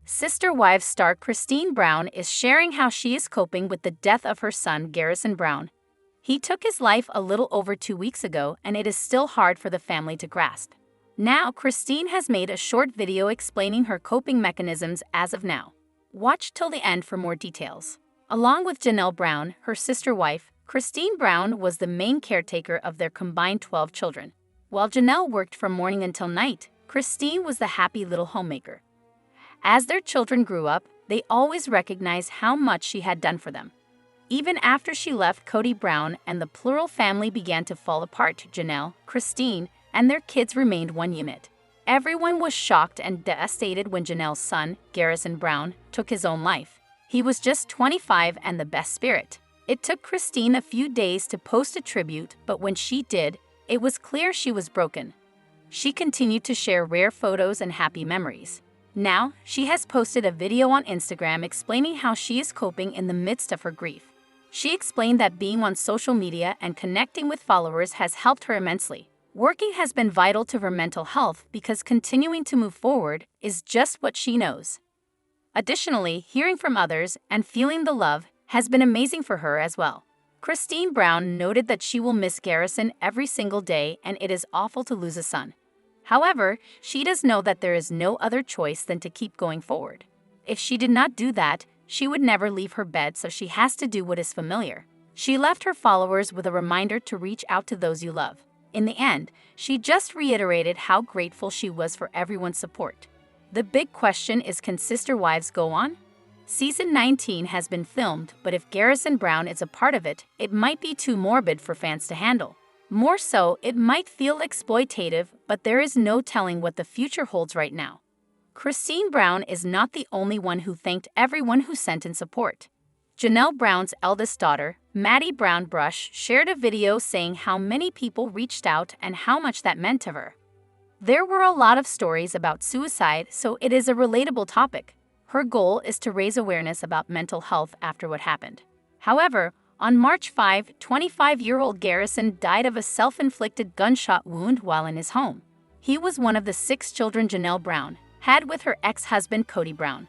Sister Wives star Garrison Brown is sharing how she is coping with the death of her son, Garrison Brown. He took his life a little over 2 weeks ago, and it is still hard for the family to grasp. Now, Garrison has made a short video explaining her coping mechanisms as of now. Watch till the end for more details. Along with Janelle Brown, her sister wife, Garrison Brown was the main caretaker of their combined 12 children. While Janelle worked from morning until night, Garrison was the happy little homemaker. As their children grew up, they always recognized how much she had done for them. Even after she left Kody Brown and the plural family began to fall apart, Janelle, Garrison, and their kids remained one unit. Everyone was shocked and devastated when Janelle's son, Garrison Brown, took his own life. He was just 25 and the best spirit. It took Garrison a few days to post a tribute, but when she did, it was clear she was broken. She continued to share rare photos and happy memories. Now, she has posted a video on Instagram explaining how she is coping in the midst of her grief. She explained that being on social media and connecting with followers has helped her immensely. Working has been vital to her mental health because continuing to move forward is just what she knows. Additionally, hearing from others and feeling the love has been amazing for her as well. Garrison Brown noted that she will miss Garrison every single day and it is awful to lose a son. However, she does know that there is no other choice than to keep going forward. If she did not do that, she would never leave her bed, so she has to do what is familiar. She left her followers with a reminder to reach out to those you love. In the end, she just reiterated how grateful she was for everyone's support. The big question is, can Sister Wives go on? Season 19 has been filmed, but if Garrison Brown is a part of it, it might be too morbid for fans to handle. More so, it might feel exploitative, but there is no telling what the future holds right now. Garrison Brown is not the only one who thanked everyone who sent in support. Janelle Brown's eldest daughter, Maddie Brown Brush, shared a video saying how many people reached out and how much that meant to her. There were a lot of stories about suicide, so it is a relatable topic. Her goal is to raise awareness about mental health after what happened. However, on March 5, 25-year-old Garrison died of a self-inflicted gunshot wound while in his home. He was one of the 6 children Janelle Brown had with her ex-husband Kody Brown.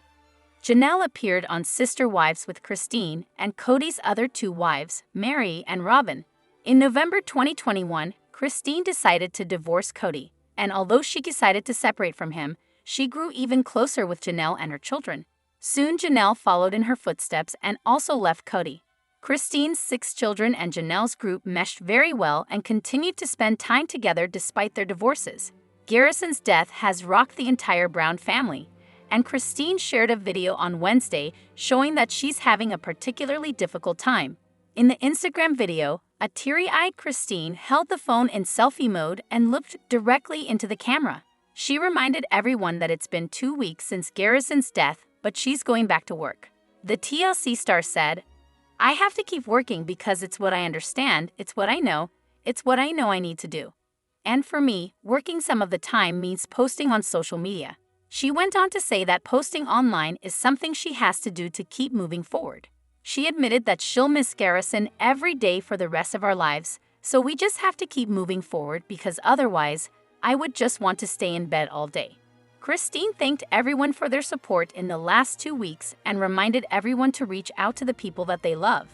Janelle appeared on Sister Wives with Garrison and Kody's other 2 wives, Mary and Robyn. In November 2021, Garrison decided to divorce Kody, and although she decided to separate from him, she grew even closer with Janelle and her children. Soon Janelle followed in her footsteps and also left Kody. Garrison's 6 children and Janelle's group meshed very well and continued to spend time together despite their divorces. Garrison's death has rocked the entire Brown family, and Garrison shared a video on Wednesday showing that she's having a particularly difficult time. In the Instagram video, a teary-eyed Garrison held the phone in selfie mode and looked directly into the camera. She reminded everyone that it's been 2 weeks since Garrison's death, but she's going back to work. The TLC star said, "I have to keep working because it's what I understand, it's what I know I need to do. And for me, working some of the time means posting on social media." She went on to say that posting online is something she has to do to keep moving forward. She admitted that she'll miss Garrison every day for the rest of our lives, so we just have to keep moving forward because otherwise, I would just want to stay in bed all day. Garrison thanked everyone for their support in the last 2 weeks and reminded everyone to reach out to the people that they love.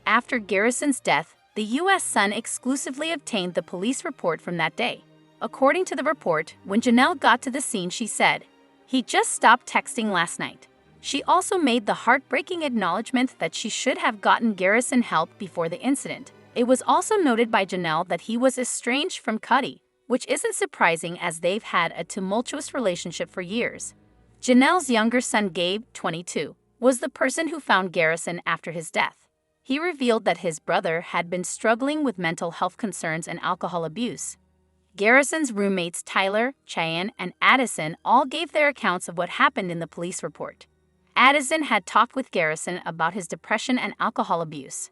After Garrison's death, the U.S. Sun exclusively obtained the police report from that day. According to the report, when Janelle got to the scene, she said, "He just stopped texting last night." She also made the heartbreaking acknowledgement that she should have gotten Garrison help before the incident. It was also noted by Janelle that he was estranged from Kody, which isn't surprising as they've had a tumultuous relationship for years. Janelle's younger son Gabe, 22, was the person who found Garrison after his death. He revealed that his brother had been struggling with mental health concerns and alcohol abuse. Garrison's roommates Tyler, Cheyenne, and Addison all gave their accounts of what happened in the police report. Addison had talked with Garrison about his depression and alcohol abuse.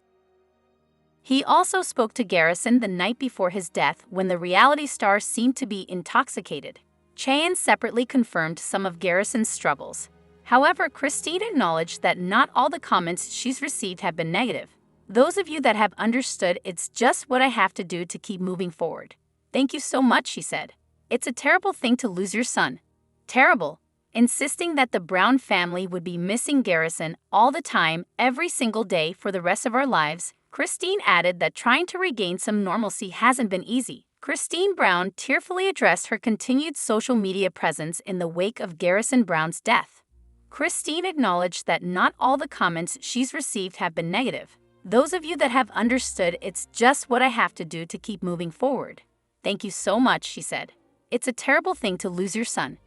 He also spoke to Garrison the night before his death when the reality star seemed to be intoxicated. Cheyenne separately confirmed some of Garrison's struggles. However, Garrison acknowledged that not all the comments she's received have been negative. "Those of you that have understood, it's just what I have to do to keep moving forward. Thank you so much," she said. "It's a terrible thing to lose your son. Terrible. insisting that the Brown family would be missing Garrison all the time, every single day for the rest of our lives. Christine added that trying to regain some normalcy hasn't been easy. Christine Brown tearfully addressed her continued social media presence in the wake of Garrison Brown's death. Christine acknowledged that not all the comments she's received have been negative. "Those of you that have understood, it's just what I have to do to keep moving forward. Thank you so much," she said. "It's a terrible thing to lose your son.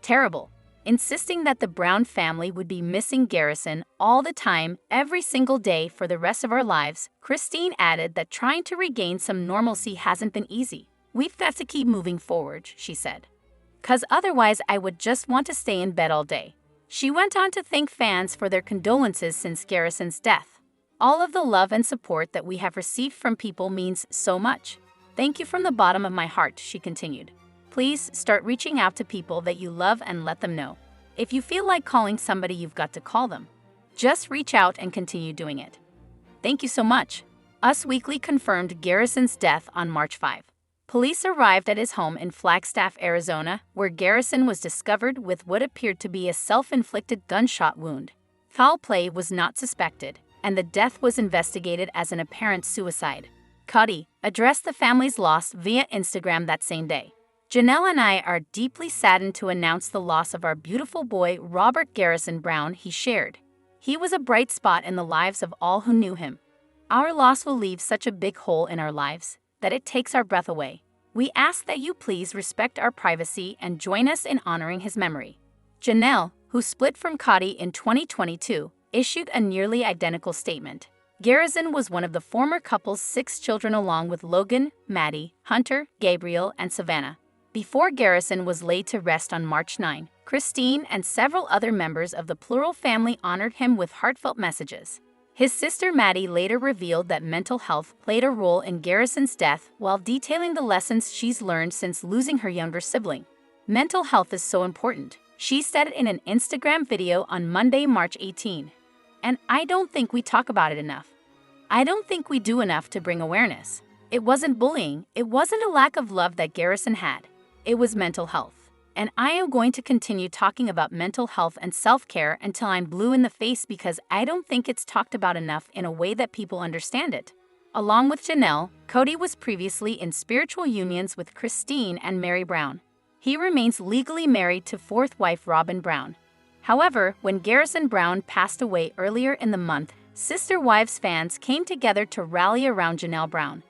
Terrible." Insisting that the Brown family would be missing Garrison all the time, every single day for the rest of our lives, Christine added that trying to regain some normalcy hasn't been easy. "We've got to keep moving forward," she said. "'Cause otherwise I would just want to stay in bed all day." She went on to thank fans for their condolences since Garrison's death. "All of the love and support that we have received from people means so much. Thank you from the bottom of my heart," she continued. "Please start reaching out to people that you love and let them know. If you feel like calling somebody, you've got to call them. Just reach out and continue doing it. Thank you so much." Us Weekly confirmed Garrison's death on March 5. Police arrived at his home in Flagstaff, Arizona, where Garrison was discovered with what appeared to be a self-inflicted gunshot wound. Foul play was not suspected, and the death was investigated as an apparent suicide. Kody addressed the family's loss via Instagram that same day. "Janelle and I are deeply saddened to announce the loss of our beautiful boy, Robert Garrison Brown," he shared. "He was a bright spot in the lives of all who knew him. Our loss will leave such a big hole in our lives that it takes our breath away. We ask that you please respect our privacy and join us in honoring his memory." Janelle, who split from Kody in 2022, issued a nearly identical statement. Garrison was one of the former couple's 6 children along with Logan, Maddie, Hunter, Gabriel, and Savannah. Before Garrison was laid to rest on March 9, Christine and several other members of the Plural family honored him with heartfelt messages. His sister Maddie later revealed that mental health played a role in Garrison's death while detailing the lessons she's learned since losing her younger sibling. "Mental health is so important," she said in an Instagram video on Monday, March 18. "And I don't think we talk about it enough. I don't think we do enough to bring awareness. It wasn't bullying, it wasn't a lack of love that Garrison had. It was mental health. And I am going to continue talking about mental health and self-care until I'm blue in the face because I don't think it's talked about enough in a way that people understand it." Along with Janelle, Kody was previously in spiritual unions with Christine and Mary Brown. He remains legally married to 4th wife Logan Brown. However, when Garrison Brown passed away earlier in the month, Sister Wives fans came together to rally around Janelle Brown.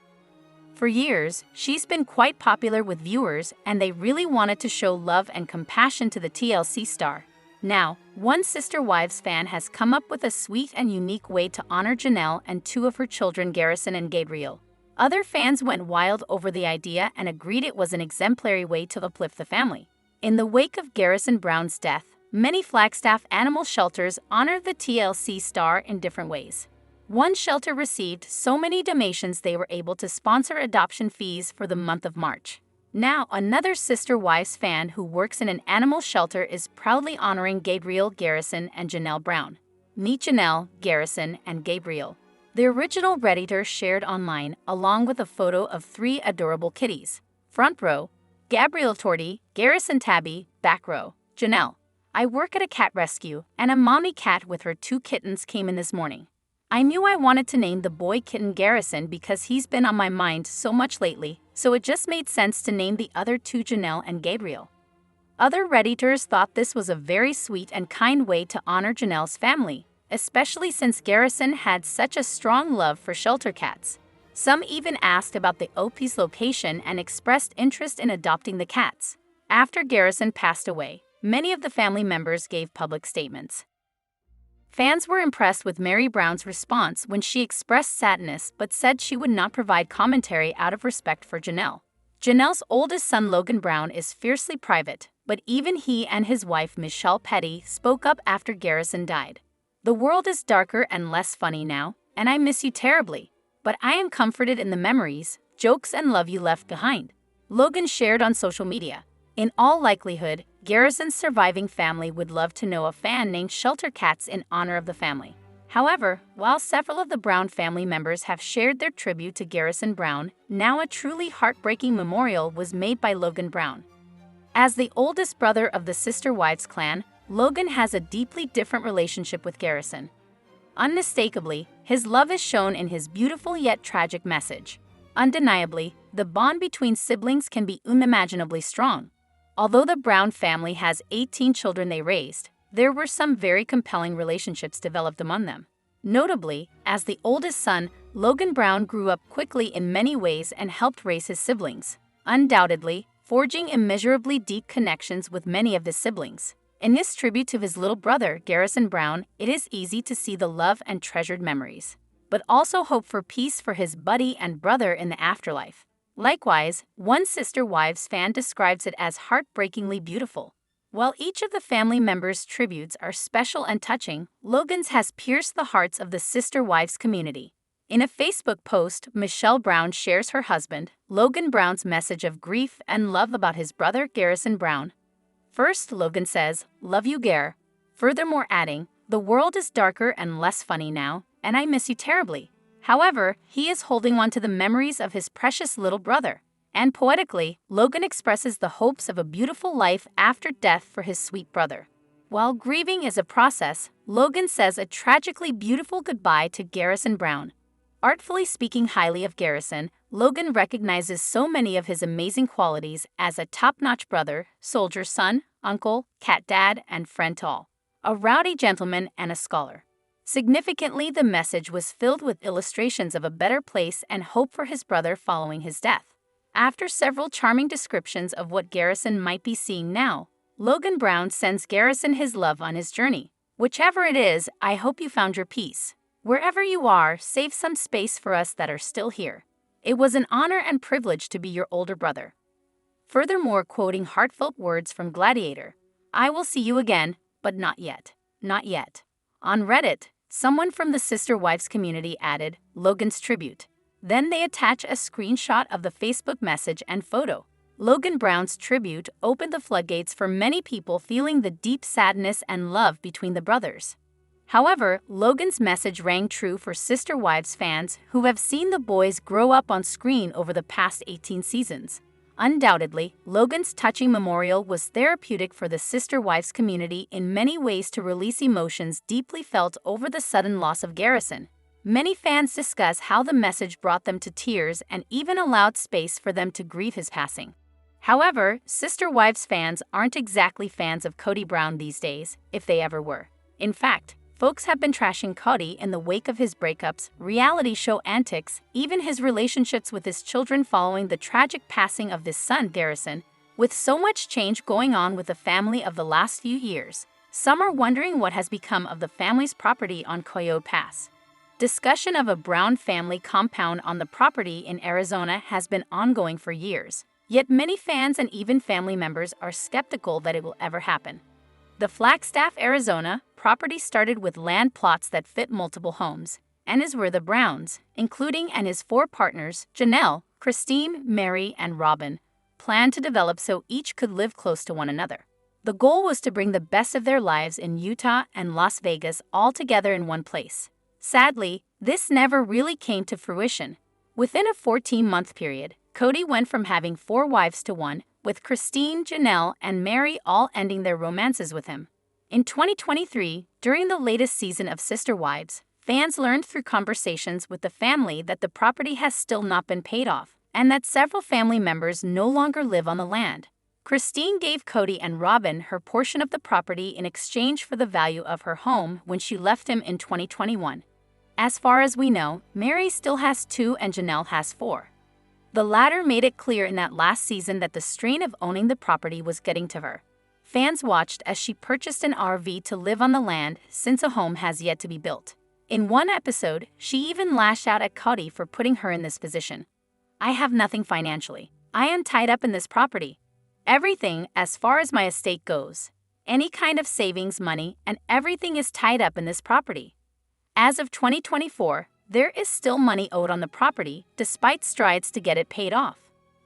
For years, she's been quite popular with viewers, and they really wanted to show love and compassion to the TLC star. Now, one Sister Wives fan has come up with a sweet and unique way to honor Janelle and 2 of her children, Garrison and Gabriel. Other fans went wild over the idea and agreed it was an exemplary way to uplift the family. In the wake of Garrison Brown's death, many Flagstaff animal shelters honored the TLC star in different ways. One shelter received so many donations they were able to sponsor adoption fees for the month of March. Now, another Sister Wives fan who works in an animal shelter is proudly honoring Gabriel, Garrison, and Janelle Brown. Meet Janelle, Garrison, and Gabriel. The original Redditor shared online, along with a photo of 3 adorable kitties. Front row, Gabriel Torty, Garrison Tabby, back row, Janelle. "I work at a cat rescue, and a mommy cat with her 2 kittens came in this morning. I knew I wanted to name the boy kitten Garrison because he's been on my mind so much lately, so it just made sense to name the other 2 Janelle and Gabriel." Other Redditors thought this was a very sweet and kind way to honor Janelle's family, especially since Garrison had such a strong love for shelter cats. Some even asked about the OP's location and expressed interest in adopting the cats. After Garrison passed away, many of the family members gave public statements. Fans were impressed with Mary Brown's response when she expressed sadness but said she would not provide commentary out of respect for Janelle. Janelle's oldest son Logan Brown is fiercely private, but even he and his wife Michelle Petty spoke up after Garrison died. "The world is darker and less funny now, and I miss you terribly. But I am comforted in the memories, jokes, and love you left behind," Logan shared on social media. In all likelihood, Garrison's surviving family would love to know a fan named Shelter Cats in honor of the family. However, while several of the Brown family members have shared their tribute to Garrison Brown, now a truly heartbreaking memorial was made by Logan Brown. As the oldest brother of the Sister Wives clan, Logan has a deeply different relationship with Garrison. Unmistakably, his love is shown in his beautiful yet tragic message. Undeniably, the bond between siblings can be unimaginably strong. Although the Brown family has 18 children they raised, there were some very compelling relationships developed among them. Notably, as the oldest son, Logan Brown grew up quickly in many ways and helped raise his siblings, undoubtedly forging immeasurably deep connections with many of his siblings. In this tribute to his little brother, Garrison Brown, it is easy to see the love and treasured memories, but also hope for peace for his buddy and brother in the afterlife. Likewise, one Sister Wives fan describes it as heartbreakingly beautiful. While each of the family members' tributes are special and touching, Logan's has pierced the hearts of the Sister Wives community. In a Facebook post, Michelle Brown shares her husband, Logan Brown's message of grief and love about his brother Garrison Brown. First, Logan says, "Love you, Gar." Furthermore adding, "The world is darker and less funny now, and I miss you terribly." However, he is holding on to the memories of his precious little brother. And poetically, Logan expresses the hopes of a beautiful life after death for his sweet brother. While grieving is a process, Logan says a tragically beautiful goodbye to Garrison Brown. Artfully speaking highly of Garrison, Logan recognizes so many of his amazing qualities as a top-notch brother, soldier son, uncle, cat dad, and friend to all. A rowdy gentleman and a scholar. Significantly, the message was filled with illustrations of a better place and hope for his brother following his death. After several charming descriptions of what Garrison might be seeing now, Logan Brown sends Garrison his love on his journey. Whichever it is, I hope you found your peace. Wherever you are, save some space for us that are still here. It was an honor and privilege to be your older brother. Furthermore, quoting heartfelt words from Gladiator, "I will see you again, but not yet. Not yet." On Reddit, someone from the Sister Wives community added Logan's tribute. Then they attach a screenshot of the Facebook message and photo. Logan Brown's tribute opened the floodgates for many people feeling the deep sadness and love between the brothers. However, Logan's message rang true for Sister Wives fans who have seen the boys grow up on screen over the past 18 seasons. Undoubtedly, Logan's touching memorial was therapeutic for the Sister Wives community in many ways to release emotions deeply felt over the sudden loss of Garrison. Many fans discuss how the message brought them to tears and even allowed space for them to grieve his passing. However, Sister Wives fans aren't exactly fans of Kody Brown these days, if they ever were. In fact, folks have been trashing Kody in the wake of his breakups, reality show antics, even his relationships with his children following the tragic passing of his son Garrison. With so much change going on with the family of the last few years, some are wondering what has become of the family's property on Coyote Pass. Discussion of a Brown family compound on the property in Arizona has been ongoing for years, yet many fans and even family members are skeptical that it will ever happen. The Flagstaff, Arizona property started with land plots that fit multiple homes, and is where the Browns, including and his 4 partners, Janelle, Christine, Mary, and Robin, planned to develop so each could live close to one another. The goal was to bring the best of their lives in Utah and Las Vegas all together in one place. Sadly, this never really came to fruition. Within a 14-month period, Kody went from having 4 wives to 1, with Christine, Janelle, and Mary all ending their romances with him. In 2023, during the latest season of Sister Wives, fans learned through conversations with the family that the property has still not been paid off, and that several family members no longer live on the land. Christine gave Kody and Robin her portion of the property in exchange for the value of her home when she left him in 2021. As far as we know, Mary still has 2 and Janelle has 4. The latter made it clear in that last season that the strain of owning the property was getting to her. Fans watched as she purchased an RV to live on the land since a home has yet to be built. In one episode, she even lashed out at Kody for putting her in this position. "I have nothing financially. I am tied up in this property. Everything as far as my estate goes. Any kind of savings money and everything is tied up in this property." As of 2024, there is still money owed on the property despite strides to get it paid off.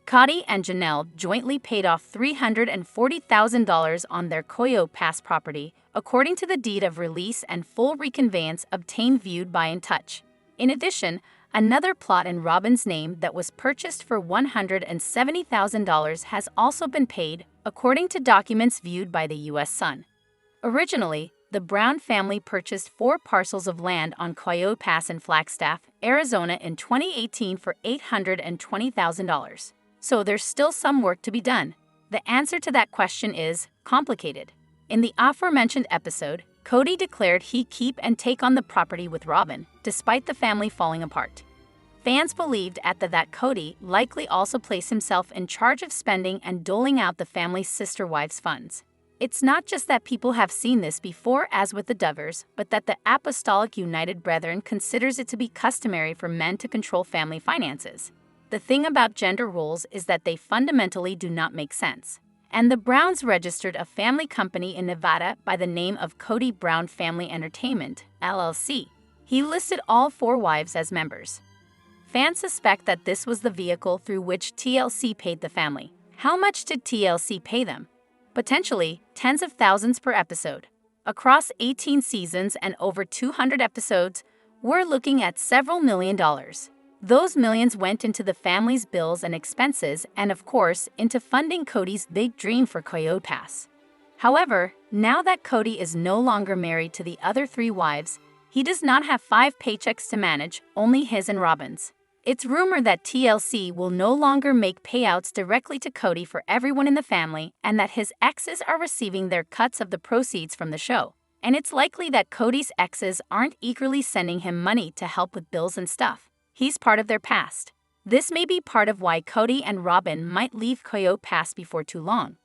Kody and Janelle jointly paid off $340,000 on their Coyote Pass property, according to the deed of release and full reconveyance obtained viewed by In Touch. In addition, another plot in Robin's name that was purchased for $170,000 has also been paid, according to documents viewed by the U.S. Sun. Originally, the Brown family purchased 4 parcels of land on Coyote Pass in Flagstaff, Arizona in 2018 for $820,000. So there's still some work to be done. The answer to that question is complicated. In the aforementioned episode, Kody declared he'd keep and take on the property with Robyn, despite the family falling apart. Fans believed that Kody likely also placed himself in charge of spending and doling out the family's sister wives' funds. It's not just that people have seen this before, as with the Dovers, but that the Apostolic United Brethren considers it to be customary for men to control family finances. The thing about gender roles is that they fundamentally do not make sense. And the Browns registered a family company in Nevada by the name of Kody Brown Family Entertainment, LLC. He listed all 4 wives as members. Fans suspect that this was the vehicle through which TLC paid the family. How much did TLC pay them? Potentially tens of thousands per episode. Across 18 seasons and over 200 episodes, we're looking at several $1 million. Those millions went into the family's bills and expenses and, of course, into funding Kody's big dream for Coyote Pass. However, now that Kody is no longer married to the other 3 wives, he does not have 5 paychecks to manage, only his and Robyn's. It's rumored that TLC will no longer make payouts directly to Kody for everyone in the family and that his exes are receiving their cuts of the proceeds from the show. And it's likely that Kody's exes aren't eagerly sending him money to help with bills and stuff. He's part of their past. This may be part of why Kody and Robyn might leave Coyote Pass before too long.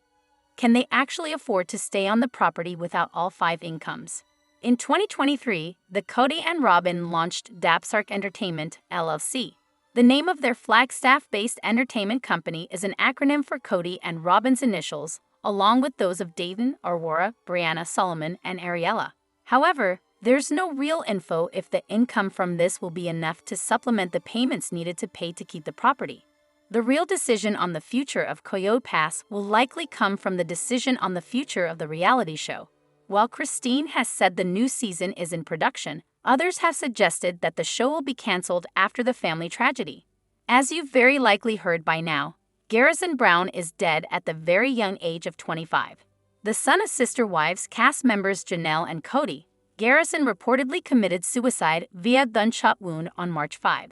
Can they actually afford to stay on the property without all 5 incomes? In 2023, the Kody and Robyn launched Dabsark Entertainment, LLC. The name of their Flagstaff-based entertainment company is an acronym for Kody and Robyn's initials, along with those of Dayton, Aurora, Brianna, Solomon, and Ariella. However, there's no real info if the income from this will be enough to supplement the payments needed to pay to keep the property. The real decision on the future of Coyote Pass will likely come from the decision on the future of the reality show. While Christine has said the new season is in production, others have suggested that the show will be canceled after the family tragedy. As you've very likely heard by now, Garrison Brown is dead at the very young age of 25. The son of Sister Wives cast members Janelle and Kody, Garrison reportedly committed suicide via gunshot wound on March 5.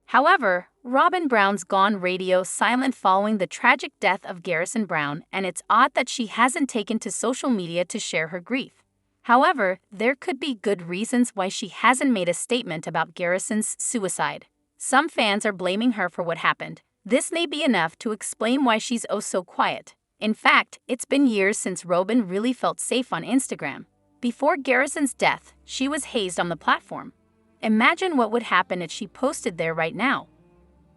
However, Logan Brown's gone radio silent following the tragic death of Garrison Brown, and it's odd that she hasn't taken to social media to share her grief. However, there could be good reasons why she hasn't made a statement about Garrison's suicide. Some fans are blaming her for what happened. This may be enough to explain why she's oh so quiet. In fact, it's been years since Robyn really felt safe on Instagram. Before Garrison's death, she was hazed on the platform. Imagine what would happen if she posted there right now.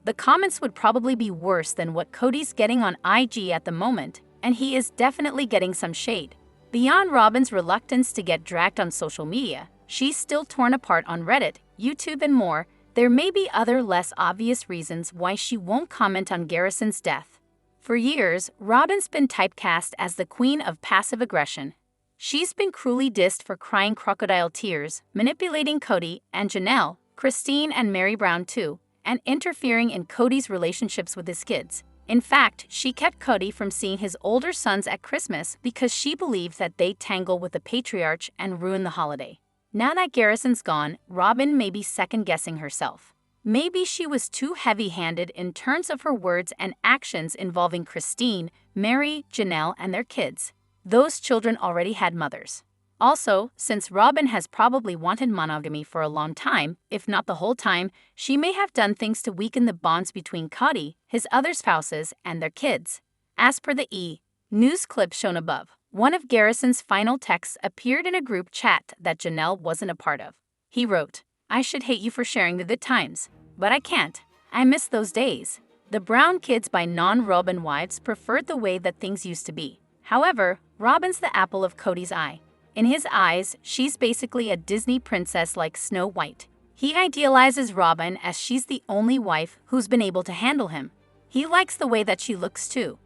The comments would probably be worse than what Kody's getting on IG at the moment, and he is definitely getting some shade. Beyond Robyn's reluctance to get dragged on social media, she's still torn apart on Reddit, YouTube, and more. There may be other less obvious reasons why she won't comment on Garrison's death. For years, Robyn's been typecast as the queen of passive aggression. She's been cruelly dissed for crying crocodile tears, manipulating Kody and Janelle, Christine and Mary Brown too, and interfering in Kody's relationships with his kids. In fact, she kept Kody from seeing his older sons at Christmas because she believed that they'd tangle with the patriarch and ruin the holiday. Now that Garrison's gone, Robyn may be second-guessing herself. Maybe she was too heavy-handed in terms of her words and actions involving Christine, Mary, Janelle, and their kids. Those children already had mothers. Also, since Robyn has probably wanted monogamy for a long time, if not the whole time, she may have done things to weaken the bonds between Kody, his other spouses, and their kids. As per the News clip shown above, one of Garrison's final texts appeared in a group chat that Janelle wasn't a part of. He wrote, "I should hate you for sharing the good times, but I can't. I miss those days." The Brown kids by non-Robyn wives preferred the way that things used to be. However, Robyn's the apple of Kody's eye. In his eyes, she's basically a Disney princess like Snow White. He idealizes Robyn as she's the only wife who's been able to handle him. He likes the way that she looks too.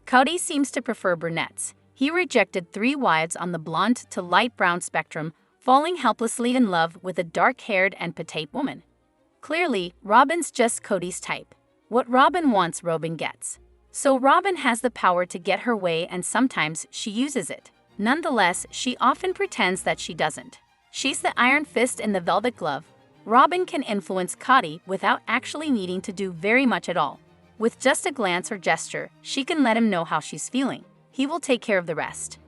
Kody seems to prefer brunettes. He rejected 3 wives on the blonde to light brown spectrum, falling helplessly in love with a dark-haired and petite woman. Clearly, Robyn's just Kody's type. What Robyn wants, Robyn gets. So Robyn has the power to get her way, and sometimes she uses it. Nonetheless, she often pretends that she doesn't. She's the iron fist in the velvet glove. Robyn can influence Kody without actually needing to do very much at all. With just a glance or gesture, she can let him know how she's feeling. He will take care of the rest.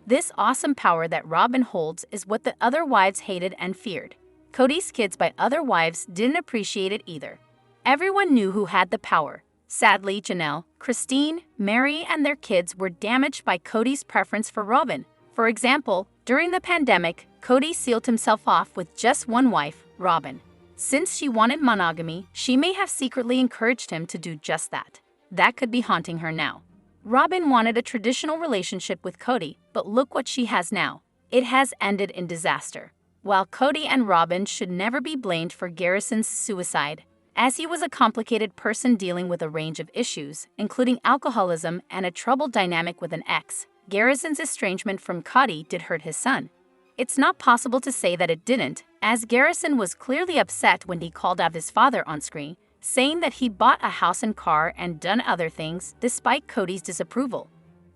This awesome power that Robyn holds is what the other wives hated and feared. Kody's kids by other wives didn't appreciate it either. Everyone knew who had the power. Sadly, Janelle, Christine, Mary, and their kids were damaged by Kody's preference for Robyn. For example, during the pandemic, Kody sealed himself off with just one wife, Robyn. Since she wanted monogamy, she may have secretly encouraged him to do just that. That could be haunting her now. Robyn wanted a traditional relationship with Kody, but look what she has now. It has ended in disaster. While Kody and Robyn should never be blamed for Garrison's suicide, as he was a complicated person dealing with a range of issues, including alcoholism and a troubled dynamic with an ex, Garrison's estrangement from Kody did hurt his son. It's not possible to say that it didn't, as Garrison was clearly upset when he called out his father on screen, saying that he bought a house and car and done other things despite Kody's disapproval.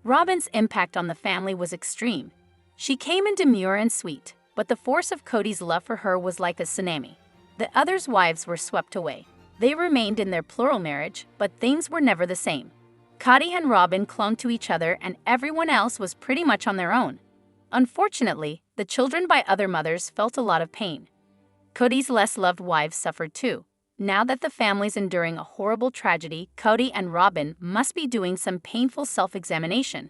Robyn's impact on the family was extreme. She came in demure and sweet, but the force of Kody's love for her was like a tsunami. The others' wives were swept away. They remained in their plural marriage, but things were never the same. Kody and Robyn clung to each other and everyone else was pretty much on their own. Unfortunately, the children by other mothers felt a lot of pain. Kody's less loved wives suffered too. Now that the family's enduring a horrible tragedy, Kody and Robyn must be doing some painful self-examination.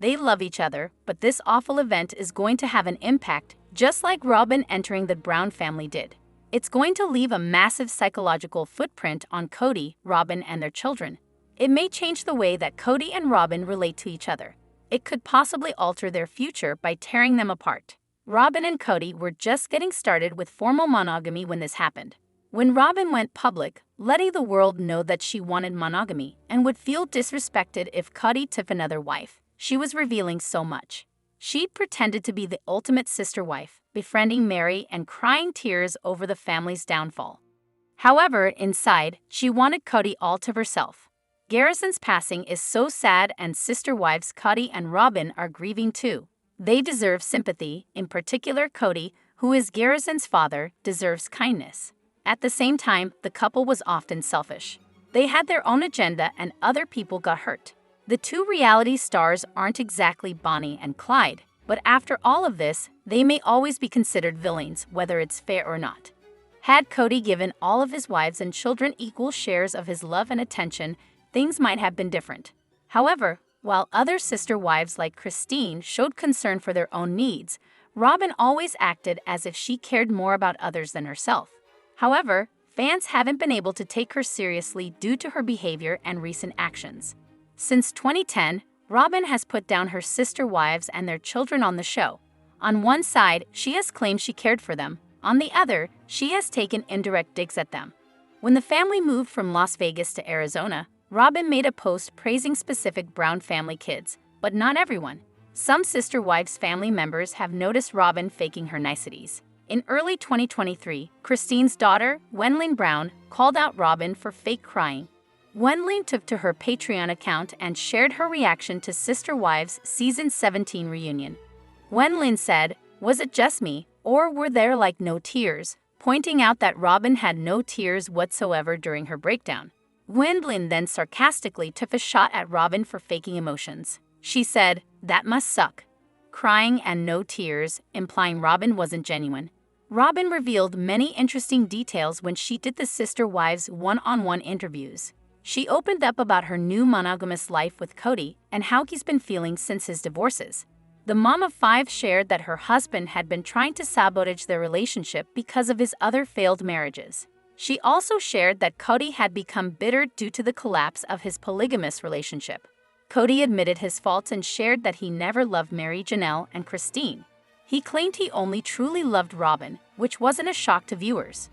They love each other, but this awful event is going to have an impact, just like Robyn entering the Brown family did. It's going to leave a massive psychological footprint on Kody, Robyn, and their children. It may change the way that Kody and Robyn relate to each other. It could possibly alter their future by tearing them apart. Robyn and Kody were just getting started with formal monogamy when this happened. When Robyn went public, letting the world know that she wanted monogamy and would feel disrespected if Kody took another wife, she was revealing so much. She pretended to be the ultimate sister wife, befriending Mary and crying tears over the family's downfall. However, inside, she wanted Kody all to herself. Garrison's passing is so sad and sister wives Kody and Robyn are grieving too. They deserve sympathy, in particular Kody, who is Garrison's father, deserves kindness. At the same time, the couple was often selfish. They had their own agenda and other people got hurt. The two reality stars aren't exactly Bonnie and Clyde, but after all of this, they may always be considered villains, whether it's fair or not. Had Kody given all of his wives and children equal shares of his love and attention, things might have been different. However, while other sister wives like Christine showed concern for their own needs, Robyn always acted as if she cared more about others than herself. However, fans haven't been able to take her seriously due to her behavior and recent actions. Since 2010, Robyn has put down her sister wives and their children on the show. On one side, she has claimed she cared for them. On the other, she has taken indirect digs at them. When the family moved from Las Vegas to Arizona, Robyn made a post praising specific Brown family kids, but not everyone. Some sister wives' family members have noticed Robyn faking her niceties. In early 2023, Christine's daughter, Logan Brown, called out Robyn for fake crying. Logan took to her Patreon account and shared her reaction to Sister Wives Season 17 reunion. Logan said, "Was it just me, or were there like no tears?" pointing out that Robyn had no tears whatsoever during her breakdown. Logan then sarcastically took a shot at Robyn for faking emotions. She said, "That must suck." Crying and no tears, implying Robyn wasn't genuine. Robyn revealed many interesting details when she did the Sister Wives one-on-one interviews. She opened up about her new monogamous life with Kody and how he's been feeling since his divorces. The mom of 5 shared that her husband had been trying to sabotage their relationship because of his other failed marriages. She also shared that Kody had become bitter due to the collapse of his polygamous relationship. Kody admitted his faults and shared that he never loved Mary, Janelle, and Christine. He claimed he only truly loved Robyn, which wasn't a shock to viewers.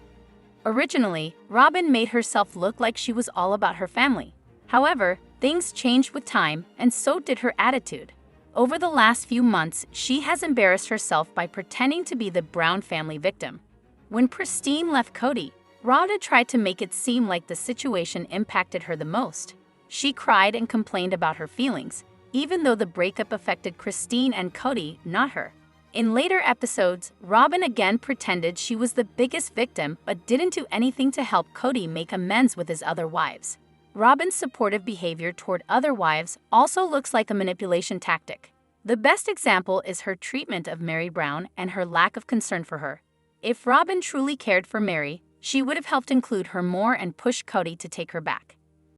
Originally, Robyn made herself look like she was all about her family. However, things changed with time, and so did her attitude. Over the last few months, she has embarrassed herself by pretending to be the Brown family victim. When Christine left Kody, Rhoda tried to make it seem like the situation impacted her the most. She cried and complained about her feelings, even though the breakup affected Christine and Kody, not her. In later episodes, Robyn again pretended she was the biggest victim but didn't do anything to help Kody make amends with his other wives. Robyn's supportive behavior toward other wives also looks like a manipulation tactic. The best example is her treatment of Meri Brown and her lack of concern for her. If Robyn truly cared for Meri, she would have helped include her more and pushed Kody to take her back.